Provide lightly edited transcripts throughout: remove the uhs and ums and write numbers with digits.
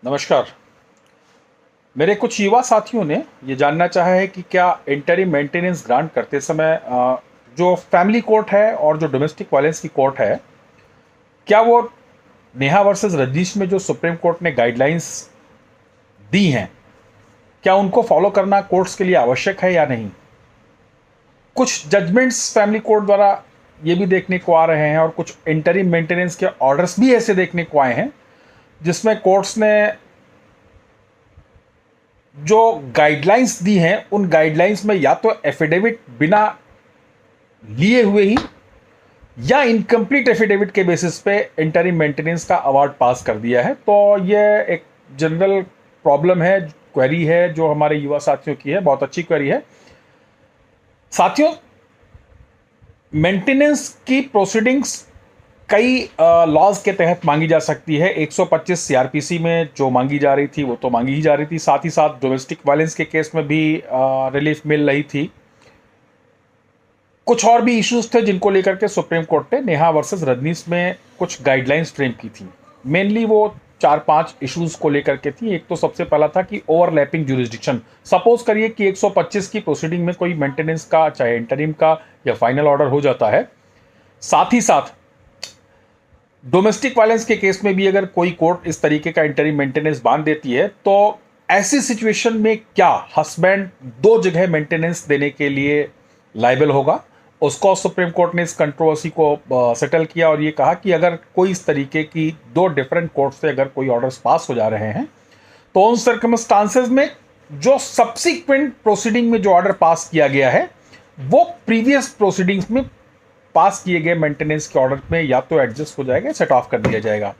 नमस्कार। मेरे कुछ युवा साथियों ने ये जानना चाहा है कि क्या इंटरिम मेंटेनेंस ग्रांट करते समय जो फैमिली कोर्ट है और जो डोमेस्टिक वायलेंस की कोर्ट है, क्या वो नेहा वर्सेस रजनीश में जो सुप्रीम कोर्ट ने गाइडलाइंस दी हैं, क्या उनको फॉलो करना कोर्ट्स के लिए आवश्यक है या नहीं? कुछ जजमेंट्स फैमिली कोर्ट द्वारा ये भी देखने को आ रहे हैं और कुछ इंटरिम मेंटेनेंस के ऑर्डर्स भी ऐसे देखने को आए हैं जिसमें कोर्ट्स ने जो गाइडलाइंस दी हैं उन गाइडलाइंस में या तो एफिडेविट बिना लिए हुए ही या इनकम्प्लीट एफिडेविट के बेसिस पे इंटरिम मेंटेनेंस का अवार्ड पास कर दिया है। तो ये एक जनरल प्रॉब्लम है, क्वेरी है जो हमारे युवा साथियों की है। बहुत अच्छी क्वेरी है साथियों। मेंटेनेंस की प्रोसीडिंग्स कई लॉज के तहत मांगी जा सकती है। 125 सीआरपीसी में जो मांगी जा रही थी वो तो मांगी ही जा रही थी, साथ ही साथ डोमेस्टिक वायलेंस के केस में भी रिलीफ मिल रही थी। कुछ और भी इश्यूज थे जिनको लेकर के सुप्रीम कोर्ट ने नेहा वर्सेस रजनीश में कुछ गाइडलाइंस फ्रेम की थी। मेनली वो 4-5 इश्यूज को लेकर के थी। एक तो सबसे पहला था कि ओवरलैपिंग जुरिस्डिक्शन। सपोज करिए कि 125 की प्रोसीडिंग में कोई मेंटेनेंस का, चाहे इंटरिम का या फाइनल ऑर्डर हो जाता है, साथ ही साथ डोमेस्टिक वायलेंस के केस में भी अगर कोई कोर्ट इस तरीके का इंटरिम मेंटेनेंस बांध देती है, तो ऐसी सिचुएशन में क्या हस्बैंड 2 जगह मेंटेनेंस देने के लिए लायबल होगा? उसको सुप्रीम कोर्ट ने इस कंट्रोवर्सी को सेटल किया और ये कहा कि अगर कोई इस तरीके की 2 डिफरेंट कोर्ट से अगर कोई ऑर्डर्स पास हो जा रहे हैं, तो उन सर्कमस्टांसेस में जो सब्सिक्वेंट प्रोसीडिंग में जो ऑर्डर पास किया गया है वो प्रीवियस प्रोसीडिंग्स में पास किए गए मेंटेनेंस के ऑर्डर में या तो एडजस्ट हो जाएगा, सेट ऑफ कर दिया जाएगा।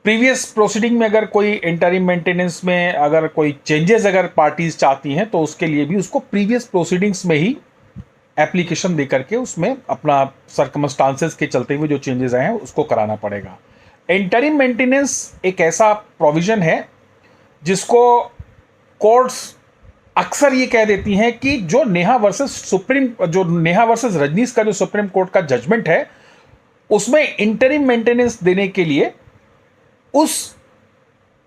प्रीवियस प्रोसीडिंग में अगर कोई इंटरिम मेंटेनेंस में अगर कोई चेंजेस अगर पार्टीज चाहती हैं तो उसके लिए भी उसको प्रीवियस प्रोसीडिंग्स में ही एप्लीकेशन दे करके उसमें अपना सर्कमस्टांसेस के चलते हुए जो चेंजेस आए हैं उसको कराना पड़ेगा। इंटरिम मेंटेनेंस एक ऐसा प्रोविजन है जिसको कोर्ट्स अक्सर ये कह देती हैं कि जो नेहा वर्सेस रजनीश का जो सुप्रीम कोर्ट का जजमेंट है उसमें इंटरिम मेंटेनेंस देने के लिए उस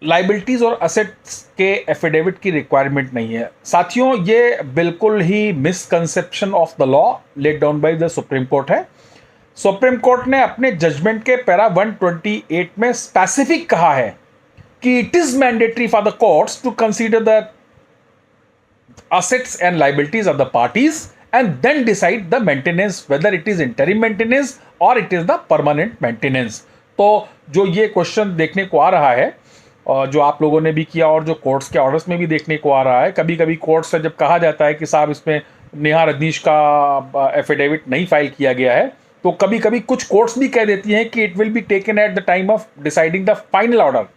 लाइबिलिटीज और असेट्स के एफिडेविट की रिक्वायरमेंट नहीं है। साथियों, ये बिल्कुल ही misconception of the law laid down by the Supreme Court है। सुप्रीम कोर्ट ने अपने जजमेंट के पैरा 128 में स्पेसिफिक कहा है कि it is mandatory for the courts to consider the assets and liabilities of the parties and then decide the maintenance, whether it is interim maintenance or it is the permanent maintenance। तो जो ये question देखने को आ रहा है और जो आप लोगों ने भी किया और जो कोर्ट्स के ऑर्डर्स में भी देखने को आ रहा है, कभी कभी कोर्ट से जब कहा जाता है कि साहब इसमें नेहा रजनीश का एफिडेविट नहीं फाइल किया गया है, तो कभी कभी कुछ कोर्ट्स भी कह देती हैं कि it will be taken at the time of deciding the final order.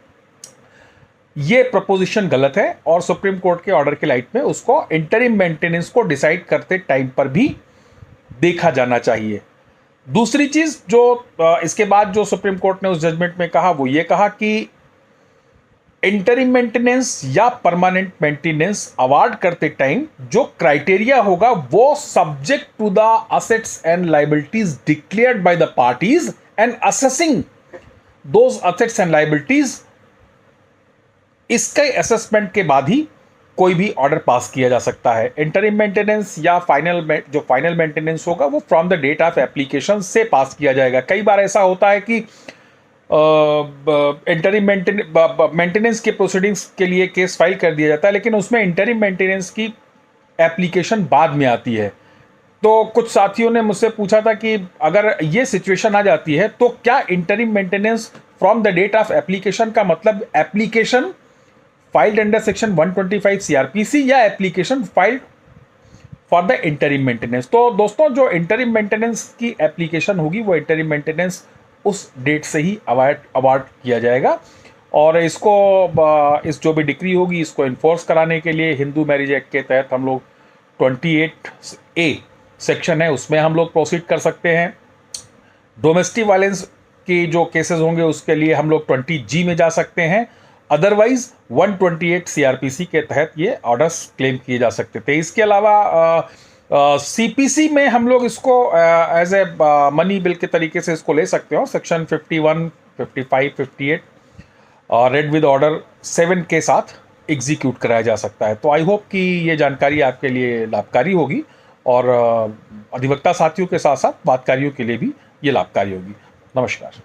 ये प्रपोजिशन गलत है और सुप्रीम कोर्ट के ऑर्डर के लाइट में उसको इंटरिम मेंटेनेंस को डिसाइड करते टाइम पर भी देखा जाना चाहिए। दूसरी चीज जो इसके बाद जो सुप्रीम कोर्ट ने उस जजमेंट में कहा वो ये कहा कि इंटरिम मेंटेनेंस या परमानेंट मेंटेनेंस अवार्ड करते टाइम जो क्राइटेरिया होगा वो subject to the assets and liabilities declared by the parties and assessing those assets and liabilities, इसके असेसमेंट के बाद ही कोई भी ऑर्डर पास किया जा सकता है। इंटरिम मेंटेनेंस या फाइनल मेंटेनेंस होगा वो from the date of application से पास किया जाएगा। कई बार ऐसा होता है कि इंटरिम मेंटेनेंस के प्रोसीडिंग्स के लिए केस फाइल कर दिया जाता है, लेकिन उसमें इंटरिम मेंटेनेंस की एप्लीकेशन बाद में आती है। तो कुछ साथियों ने मुझसे पूछा था कि अगर ये सिचुएशन आ जाती है तो क्या interim maintenance from the date of application का मतलब application filed under section 125 CrPC या application filed for the interim maintenance? तो दोस्तों, जो इंटरिम मेंटेनेंस की एप्लीकेशन होगी वो इंटरिम मेंटेनेंस उस डेट से ही अवार्ड किया जाएगा और इसको इस जो भी डिक्री होगी इसको इन्फोर्स कराने के लिए हिंदू मैरिज एक्ट के तहत हम लोग 28A सेक्शन है उसमें हम लोग प्रोसीड कर सकते हैं। डोमेस्टिक वायलेंस की जो केसेस होंगे उसके लिए हम लोग 20G में जा सकते हैं। अदरवाइज 128 सीआरपीसी के तहत ये ऑर्डर्स क्लेम किए जा सकते थे। इसके अलावा सीपीसी में हम लोग इसको एज ए मनी बिल के तरीके से इसको ले सकते हो, सेक्शन 51, 55, 58 रेड विद ऑर्डर 7 के साथ एग्जीक्यूट कराया जा सकता है। तो आई होप कि ये जानकारी आपके लिए लाभकारी होगी और अधिवक्ता साथियों के साथ साथ वादकारियों के लिए भी ये लाभकारी होगी। नमस्कार।